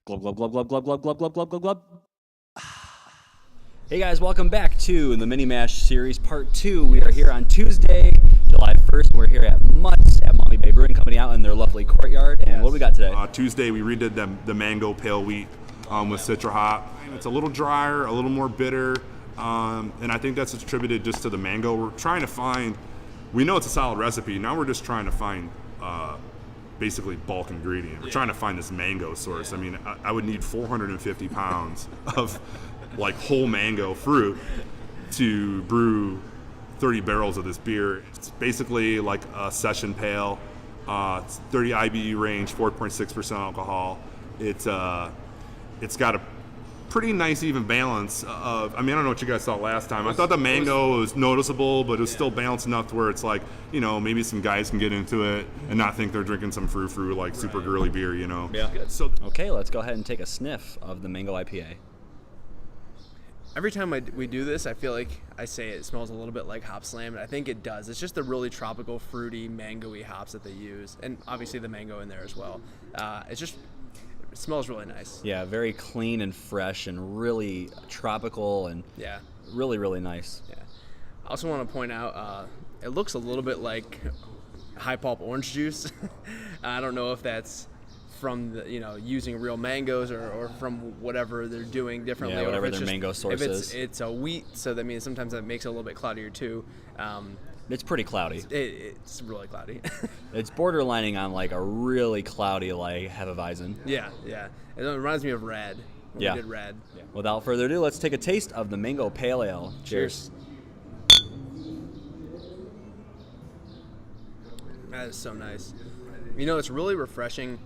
Glub, glub, glub, glub, glub, glub, glub, glub, glub, glub, glub. Hey guys, welcome back to the Mini Mash Series Part 2. We are here on Tuesday, July 1st. We're here at Mutz at Maumee Bay Brewing Company out in their lovely courtyard. And what do we got today? Tuesday we redid the mango pale wheat with Citra hop. It's a little drier, a little more bitter, and I think that's attributed just to the mango. We're trying to find, we know it's a solid recipe, now we're just trying to find basically bulk ingredient. We're trying to find this mango source. I mean, I would need 450 pounds of like whole mango fruit to brew 30 barrels of this beer. It's basically like a session pale. It's 30 IBU range, 4.6% alcohol. It's got a pretty nice even balance of, I mean, I don't know what you guys thought last time. I thought the mango was noticeable, but it was still balanced enough to where it's like, you know, maybe some guys can get into it and not think they're drinking some frou-frou, like super girly beer, you know? Yeah. So Okay, let's go ahead and take a sniff of the mango IPA. Every time we do this, I feel like I say it smells a little bit like Hop Slam, and I think it does. It's just the really tropical, fruity, mango-y hops that they use, and obviously the mango in there as well. It smells really nice. Yeah, very clean and fresh and really tropical and really, really nice. Yeah. I also want to point out, it looks a little bit like high pulp orange juice. I don't know if that's from the, using real mangoes or from whatever they're doing differently. Yeah, whatever or if it's their mango source is. It's a wheat, so that means sometimes that makes it a little bit cloudier too. It's pretty cloudy. It's really cloudy. It's borderlining on like a really cloudy like Hefeweizen. Yeah. It reminds me of Rad. We did Rad. Yeah. Without further ado, let's take a taste of the mango pale ale. Cheers. That is so nice. It's really refreshing,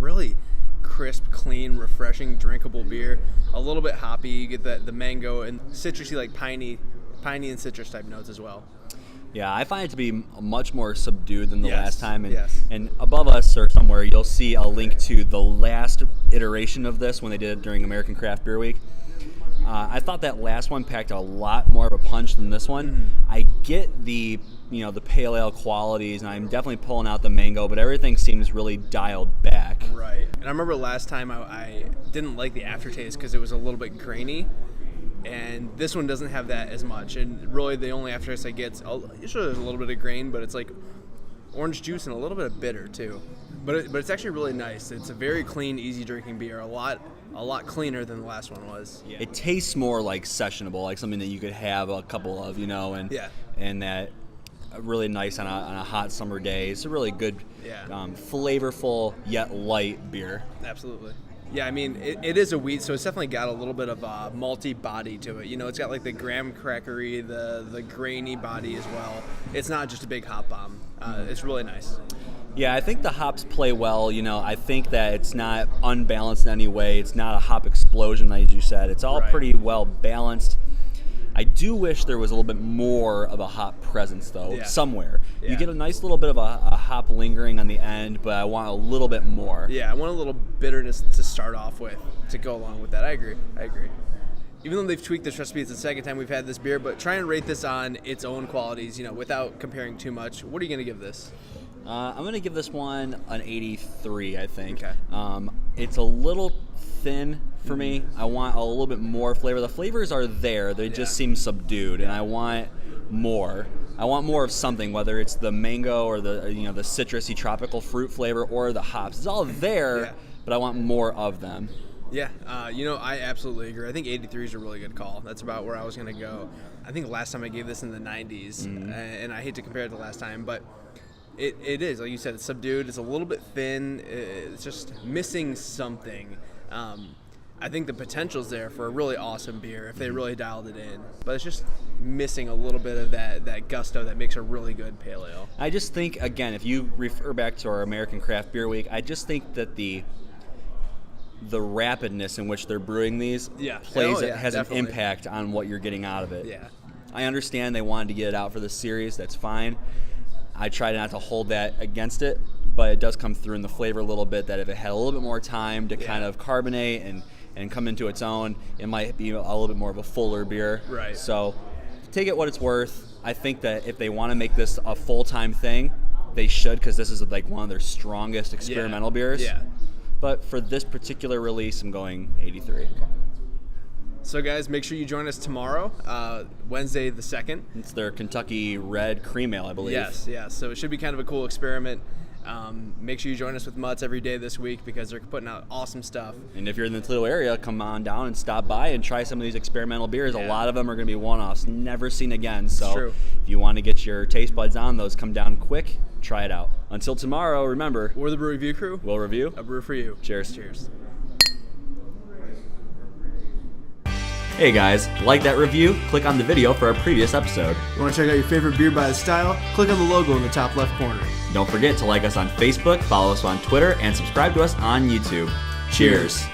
really crisp, clean, refreshing, drinkable beer. A little bit hoppy. You get the mango and citrusy, like piney and citrus type notes as well. Yeah, I find it to be much more subdued than the last time. And, yes. and above us or somewhere, you'll see a link to the last iteration of this when they did it during American Craft Beer Week. I thought that last one packed a lot more of a punch than this one. Mm-hmm. I get the pale ale qualities, and I'm definitely pulling out the mango, but everything seems really dialed back. Right. And I remember last time I didn't like the aftertaste because it was a little bit grainy. And this one doesn't have that as much. And really the only aftertaste I get, usually there's a little bit of grain, but it's like orange juice and a little bit of bitter too. But it's actually really nice. It's a very clean, easy drinking beer. A lot cleaner than the last one was. Yeah. It tastes more like sessionable, like something that you could have a couple of, and that really nice on a hot summer day. It's a really good, flavorful yet light beer. Absolutely. Yeah, I mean, it is a wheat, so it's definitely got a little bit of a malty body to it. It's got like the graham crackery, the grainy body as well. It's not just a big hop bomb. It's really nice. Yeah, I think the hops play well. I think that it's not unbalanced in any way. It's not a hop explosion, as you said. It's all pretty well balanced. I do wish there was a little bit more of a hop presence, though, somewhere. Yeah. You get a nice little bit of a hop lingering on the end, but I want a little bit more. Yeah, I want a little bitterness to start off with to go along with that. I agree. Even though they've tweaked this recipe, it's the second time we've had this beer, but try and rate this on its own qualities, without comparing too much. What are you going to give this? I'm going to give this one an 83, I think. Okay. It's a little thin for me. I want a little bit more flavor. The flavors are there. They just seem subdued, and I want more. I want more of something, whether it's the mango or the the citrusy tropical fruit flavor or the hops. It's all there, but I want more of them. Yeah, I absolutely agree. I think 83 is a really good call. That's about where I was going to go. I think last time I gave this in the 90s, and I hate to compare it to last time, but it is, like you said, it's subdued. It's a little bit thin. It's just missing something. I think the potential's there for a really awesome beer if they really dialed it in, but it's just missing a little bit of that gusto that makes a really good pale ale. I just think, again, if you refer back to our American Craft Beer Week, I just think that the rapidness in which they're brewing these has definitely an impact on what you're getting out of it. Yeah. I understand they wanted to get it out for the series. That's fine. I try not to hold that against it, but it does come through in the flavor a little bit that if it had a little bit more time to kind of carbonate and come into its own, it might be a little bit more of a fuller beer. Right. So take it what it's worth. I think that if they want to make this a full-time thing, they should, because this is like one of their strongest experimental beers. Yeah. But for this particular release, I'm going 83. So guys, make sure you join us tomorrow, Wednesday the 2nd. It's their Kentucky Red Cream Ale, I believe. Yes. So it should be kind of a cool experiment. Make sure you join us with Mutz every day this week because they're putting out awesome stuff. And if you're in the Toledo area, come on down and stop by and try some of these experimental beers. A lot of them are going to be one-offs, never seen again. So true. If you want to get your taste buds on those, come down quick, try it out. Until tomorrow, remember, We're the Brew Review Crew. we'll review. A brew for you. Cheers. Cheers. Hey guys, like that review? Click on the video for our previous episode. You want to check out your favorite beer by the style? Click on the logo in the top left corner. Don't forget to like us on Facebook, follow us on Twitter, and subscribe to us on YouTube. Cheers.